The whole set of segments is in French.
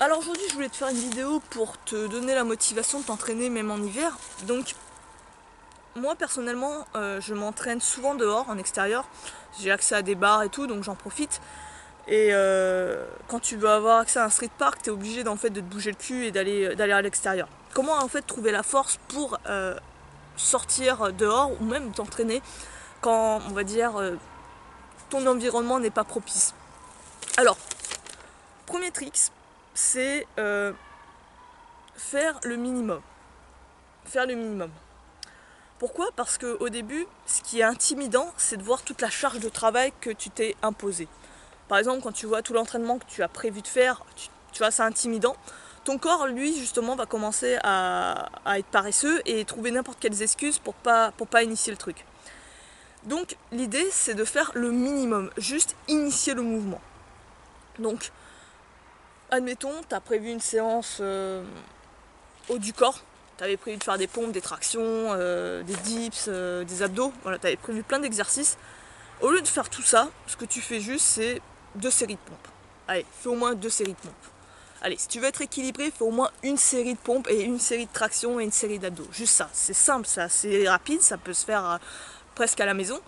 Alors aujourd'hui je voulais te faire une vidéo pour te donner la motivation de t'entraîner même en hiver. Donc moi personnellement je m'entraîne souvent dehors en extérieur. J'ai accès à des bars et tout donc j'en profite. Et quand tu veux avoir accès à un street park, t'es obligé en fait de te bouger le cul et d'aller à l'extérieur. Comment en fait trouver la force pour sortir dehors ou même t'entraîner quand on va dire ton environnement n'est pas propice. Alors, premier trick, c'est faire le minimum. Faire le minimum. Pourquoi? Parce qu'au début, ce qui est intimidant, c'est de voir toute la charge de travail que tu t'es imposée. Par exemple, quand tu vois tout l'entraînement que tu as prévu de faire, tu vois, c'est intimidant. Ton corps, lui, justement, va commencer à être paresseux et trouver n'importe quelles excuses pour pas initier le truc. Donc, l'idée, c'est de faire le minimum, juste initier le mouvement. Donc, admettons, tu as prévu une séance haut du corps. Tu avais prévu de faire des pompes, des tractions, des dips, des abdos. Voilà, tu avais prévu plein d'exercices. Au lieu de faire tout ça, ce que tu fais juste, c'est 2 séries de pompes. Allez, fais au moins 2 séries de pompes. Allez, si tu veux être équilibré, fais au moins une série de pompes et une série de tractions et une série d'abdos. Juste ça, c'est simple, c'est rapide, ça peut se faire presque à la maison.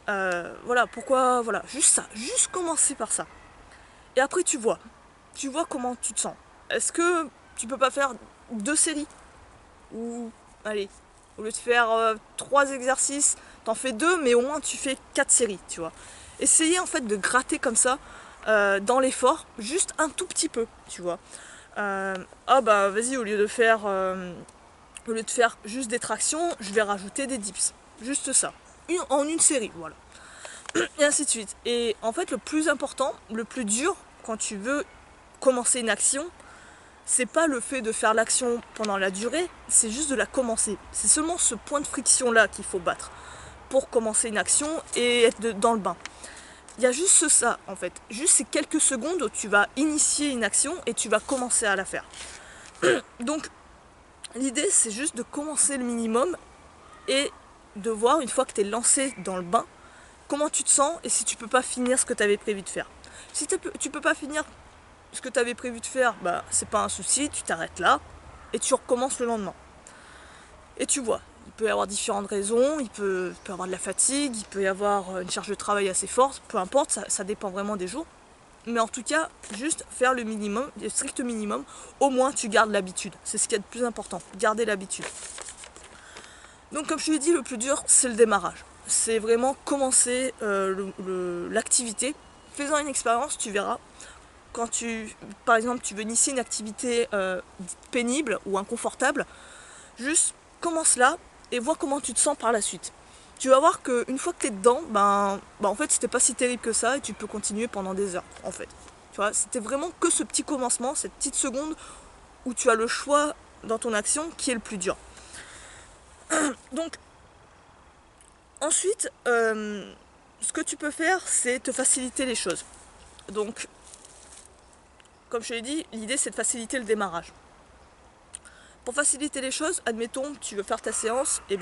Voilà, pourquoi, voilà, juste ça, juste commencer par ça. Et après tu vois comment tu te sens. Est-ce que tu peux pas faire 2 séries? Ou, allez, au lieu de faire 3 exercices, t'en fais 2, mais au moins tu fais 4 séries, tu vois. Essayez en fait de gratter comme ça dans l'effort, juste un tout petit peu, tu vois. Ah bah vas-y, au lieu de faire juste des tractions, je vais rajouter des dips. Juste ça. En une série, voilà. Et ainsi de suite. Et en fait, le plus important, le plus dur, quand tu veux commencer une action, c'est pas le fait de faire l'action pendant la durée, c'est juste de la commencer. C'est seulement ce point de friction là qu'il faut battre pour commencer une action et être dans le bain. Il y a juste ça en fait, juste ces quelques secondes où tu vas initier une action et tu vas commencer à la faire. Donc l'idée c'est juste de commencer le minimum et de voir une fois que tu es lancé dans le bain, comment tu te sens et si tu peux pas finir ce que tu avais prévu de faire. Si tu peux pas finir ce que tu avais prévu de faire, bah c'est pas un souci, tu t'arrêtes là et tu recommences le lendemain. Et tu vois, il peut y avoir différentes raisons, il peut y avoir de la fatigue, il peut y avoir une charge de travail assez forte, peu importe, ça dépend vraiment des jours. Mais en tout cas, juste faire le minimum, le strict minimum, au moins tu gardes l'habitude. C'est ce qui est le plus important, garder l'habitude. Donc comme je te l'ai dit, le plus dur, c'est le démarrage. C'est vraiment commencer l'activité. Faisant une expérience, tu verras. Quand par exemple, tu veux initier une activité pénible ou inconfortable, juste commence là et vois comment tu te sens par la suite. Tu vas voir qu'une fois que tu es dedans, en fait c'était pas si terrible que ça et tu peux continuer pendant des heures en fait. Tu vois, c'était vraiment que ce petit commencement, cette petite seconde où tu as le choix dans ton action qui est le plus dur. Donc ensuite, ce que tu peux faire, c'est te faciliter les choses. Donc, comme je l'ai dit, l'idée c'est de faciliter le démarrage. Pour faciliter les choses, admettons, tu veux faire ta séance, et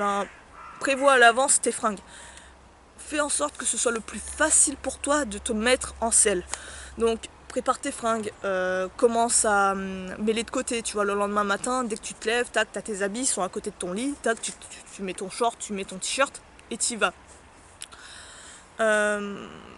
prévois à l'avance tes fringues. Fais en sorte que ce soit le plus facile pour toi de te mettre en selle. Donc, prépare tes fringues, commence à mêler de côté, tu vois, le lendemain matin, dès que tu te lèves, tac, t'as tes habits, ils sont à côté de ton lit, tac, tu mets ton short, tu mets ton t-shirt, et t'y vas.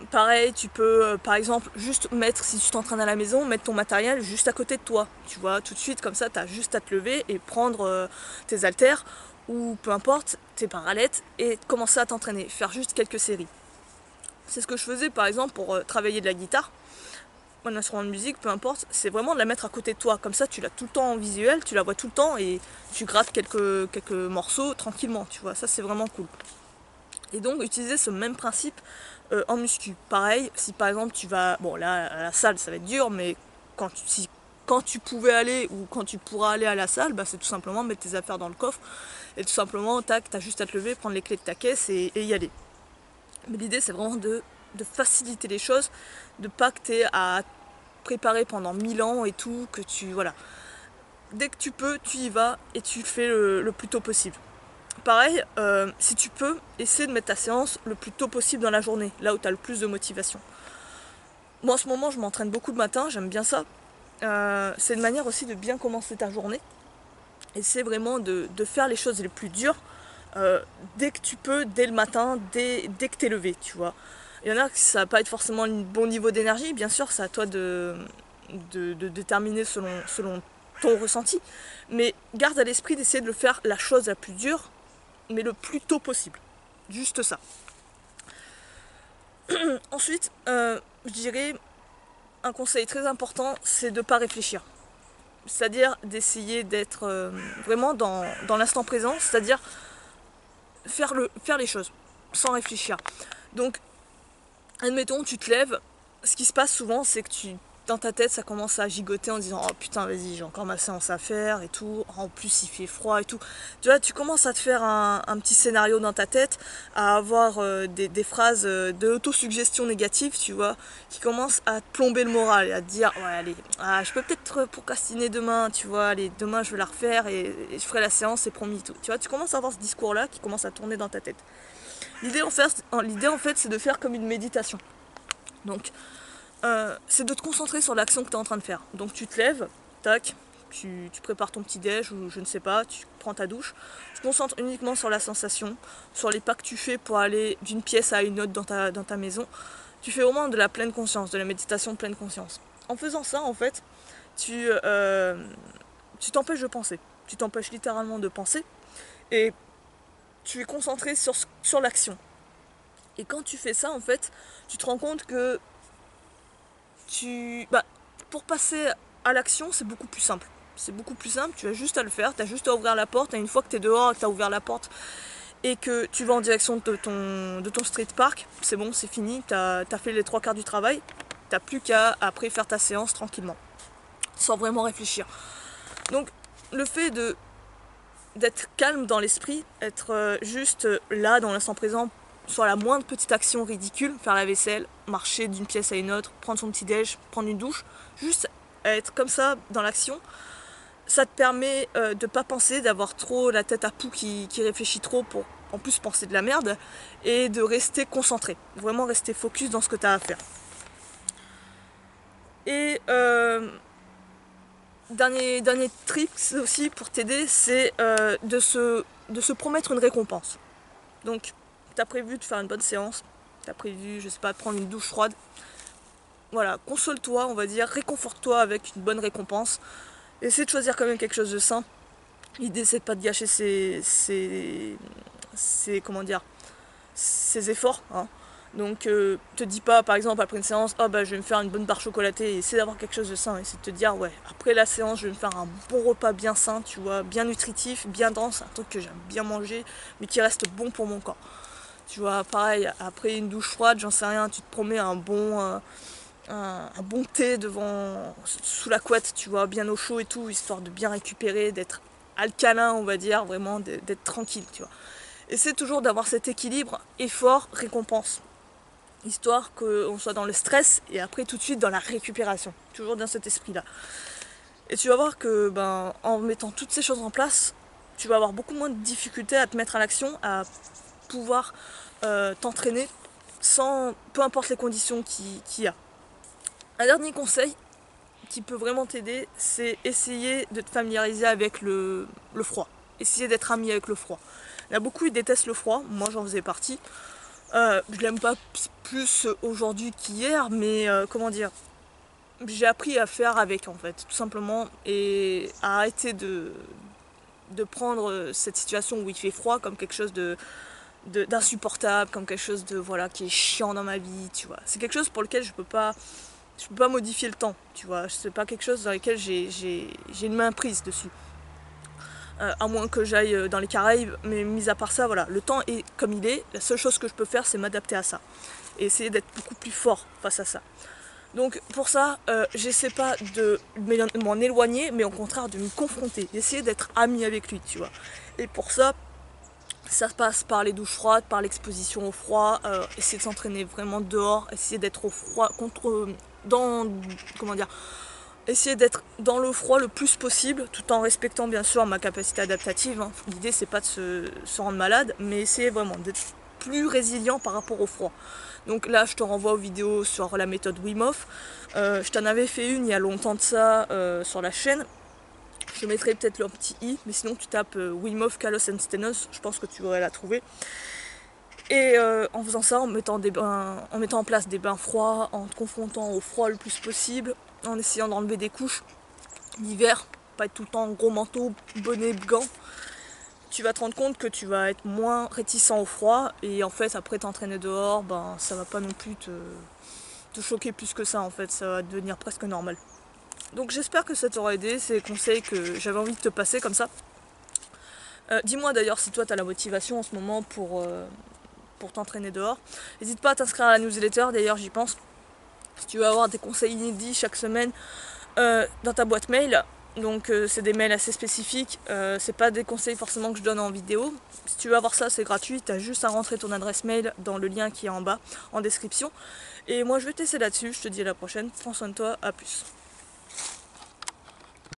Pareil, tu peux par exemple juste mettre, si tu t'entraînes à la maison, mettre ton matériel juste à côté de toi. Tu vois, tout de suite, comme ça, tu as juste à te lever et prendre tes haltères ou peu importe, tes parallettes et commencer à t'entraîner. Faire juste quelques séries. C'est ce que je faisais par exemple pour travailler de la guitare. Un instrument de musique, peu importe, c'est vraiment de la mettre à côté de toi. Comme ça, tu l'as tout le temps en visuel, tu la vois tout le temps et tu grattes quelques morceaux tranquillement. Tu vois, ça c'est vraiment cool. Et donc utiliser ce même principe en muscu. Pareil, si par exemple tu vas, bon là à la salle ça va être dur, mais quand tu pouvais aller ou quand tu pourras aller à la salle, c'est tout simplement mettre tes affaires dans le coffre et tout simplement tac, t'as juste à te lever, prendre les clés de ta caisse et y aller. Mais l'idée c'est vraiment de faciliter les choses, de pas que t'aies à préparer pendant 1000 ans et tout, que tu, voilà. Dès que tu peux, tu y vas et tu le fais le plus tôt possible. Pareil, si tu peux, essaie de mettre ta séance le plus tôt possible dans la journée, là où tu as le plus de motivation. Moi en ce moment je m'entraîne beaucoup le matin, j'aime bien ça. c'est une manière aussi de bien commencer ta journée. Et c'est vraiment de faire les choses les plus dures dès que tu peux, dès le matin, dès que t'es levé, tu vois. Il y en a qui ça va pas être forcément un bon niveau d'énergie, bien sûr, c'est à toi de déterminer selon ton ressenti. Mais garde à l'esprit d'essayer de le faire la chose la plus dure, mais le plus tôt possible. Juste ça. Ensuite, je dirais un conseil très important, c'est de ne pas réfléchir. C'est-à-dire d'essayer d'être vraiment dans l'instant présent, c'est-à-dire faire les choses sans réfléchir. Donc, admettons, tu te lèves, ce qui se passe souvent, c'est que dans ta tête, ça commence à gigoter en disant « Oh putain, vas-y, j'ai encore ma séance à faire et tout. En plus, il fait froid et tout. » Tu vois, tu commences à te faire un petit scénario dans ta tête, à avoir des phrases de autosuggestion négative, tu vois, qui commencent à te plomber le moral et à te dire « Ouais, allez, je peux peut-être procrastiner demain, tu vois, allez, demain je vais la refaire et je ferai la séance, c'est promis. » tout. Tu vois, tu commences à avoir ce discours-là qui commence à tourner dans ta tête. L'idée en fait, c'est de faire comme une méditation. Donc, c'est de te concentrer sur l'action que tu es en train de faire. Donc tu te lèves, tac, tu prépares ton petit déj ou je ne sais pas, tu prends ta douche, tu te concentres uniquement sur la sensation, sur les pas que tu fais pour aller d'une pièce à une autre dans ta maison. Tu fais vraiment de la pleine conscience, de la méditation de pleine conscience. En faisant ça, en fait, tu t'empêches de penser. Tu t'empêches littéralement de penser et tu es concentré sur l'action. Et quand tu fais ça, en fait, tu te rends compte que pour passer à l'action, c'est beaucoup plus simple. C'est beaucoup plus simple, tu as juste à le faire, tu as juste à ouvrir la porte, et une fois que tu es dehors, que tu as ouvert la porte, et que tu vas en direction de ton street park, c'est bon, c'est fini, tu as fait les 3 quarts du travail, tu n'as plus qu'à après faire ta séance tranquillement, sans vraiment réfléchir. Donc, le fait d'être calme dans l'esprit, être juste là, dans l'instant présent, sur la moindre petite action ridicule, faire la vaisselle, marcher d'une pièce à une autre, prendre son petit déj, prendre une douche, juste être comme ça dans l'action, ça te permet de ne pas penser, d'avoir trop la tête à poux qui réfléchit trop pour en plus penser de la merde, et de rester concentré, vraiment rester focus dans ce que tu as à faire. Et dernier trick aussi pour t'aider, c'est de se promettre une récompense. Donc, tu as prévu de faire une bonne séance, tu as prévu, je sais pas, de prendre une douche froide. Voilà, console-toi, on va dire, réconforte-toi avec une bonne récompense. Essaie de choisir quand même quelque chose de sain. L'idée, c'est de pas te gâcher comment dire, ses efforts. Hein. Donc, te dis pas, par exemple, après une séance, oh bah je vais me faire une bonne barre chocolatée, et essaie d'avoir quelque chose de sain. Essaie de te dire, ouais, après la séance, je vais me faire un bon repas bien sain, tu vois, bien nutritif, bien dense, un truc que j'aime bien manger, mais qui reste bon pour mon corps. Tu vois, pareil, après une douche froide, j'en sais rien, tu te promets un bon thé sous la couette, tu vois, bien au chaud et tout, histoire de bien récupérer, d'être alcalin, on va dire, vraiment d'être tranquille, tu vois. Essaie toujours d'avoir cet équilibre effort-récompense, histoire qu'on soit dans le stress et après tout de suite dans la récupération, toujours dans cet esprit-là. Et tu vas voir que en mettant toutes ces choses en place, tu vas avoir beaucoup moins de difficultés à te mettre à l'action, à pouvoir t'entraîner peu importe les conditions qu'il y a. Un dernier conseil qui peut vraiment t'aider, c'est essayer de te familiariser avec le froid. Essayer d'être ami avec le froid. Il y a beaucoup qui détestent le froid, moi j'en faisais partie. Je l'aime pas plus aujourd'hui qu'hier, mais comment dire, j'ai appris à faire avec en fait, tout simplement, et à arrêter de prendre cette situation où il fait froid comme quelque chose d'insupportable, comme quelque chose de voilà qui est chiant dans ma vie, tu vois. C'est quelque chose pour lequel je peux pas modifier le temps, tu vois. C'est pas quelque chose dans lequel j'ai une main prise dessus. À moins que j'aille dans les Caraïbes, mais mis à part ça, voilà, le temps est comme il est. La seule chose que je peux faire, c'est m'adapter à ça et essayer d'être beaucoup plus fort face à ça. Donc pour ça, j'essaie pas de m'en éloigner, mais au contraire de m'y confronter, d'essayer d'être ami avec lui, tu vois. Et pour ça passe par les douches froides, par l'exposition au froid, essayer de s'entraîner vraiment dehors, essayer d'être au froid, essayer d'être dans le froid le plus possible, tout en respectant bien sûr ma capacité adaptative. Hein. L'idée c'est pas de se rendre malade, mais essayer vraiment plus résilient par rapport au froid. Donc là je te renvoie aux vidéos sur la méthode Wim Hof. Je t'en avais fait une il y a longtemps de ça sur la chaîne. Je mettrai peut-être le petit i, mais sinon tu tapes Wim Hof Kalos and Stenos, je pense que tu pourrais la trouver. Et en faisant ça, en mettant en place des bains froids, en te confrontant au froid le plus possible, en essayant d'enlever des couches l'hiver, pas être tout le temps en gros manteau, bonnet, gants, tu vas te rendre compte que tu vas être moins réticent au froid et en fait après t'entraîner dehors, ben ça va pas non plus te choquer plus que ça en fait, ça va devenir presque normal. Donc j'espère que ça t'aura aidé, c'est les conseils que j'avais envie de te passer comme ça. Dis-moi d'ailleurs si toi tu as la motivation en ce moment pour t'entraîner dehors. N'hésite pas à t'inscrire à la newsletter, d'ailleurs j'y pense. Si tu veux avoir des conseils inédits chaque semaine dans ta boîte mail, donc c'est des mails assez spécifiques, c'est pas des conseils forcément que je donne en vidéo. Si tu veux avoir ça, c'est gratuit, tu as juste à rentrer ton adresse mail dans le lien qui est en bas, en description. Et moi je vais te laisser là-dessus, je te dis à la prochaine, prends soin de toi, à plus.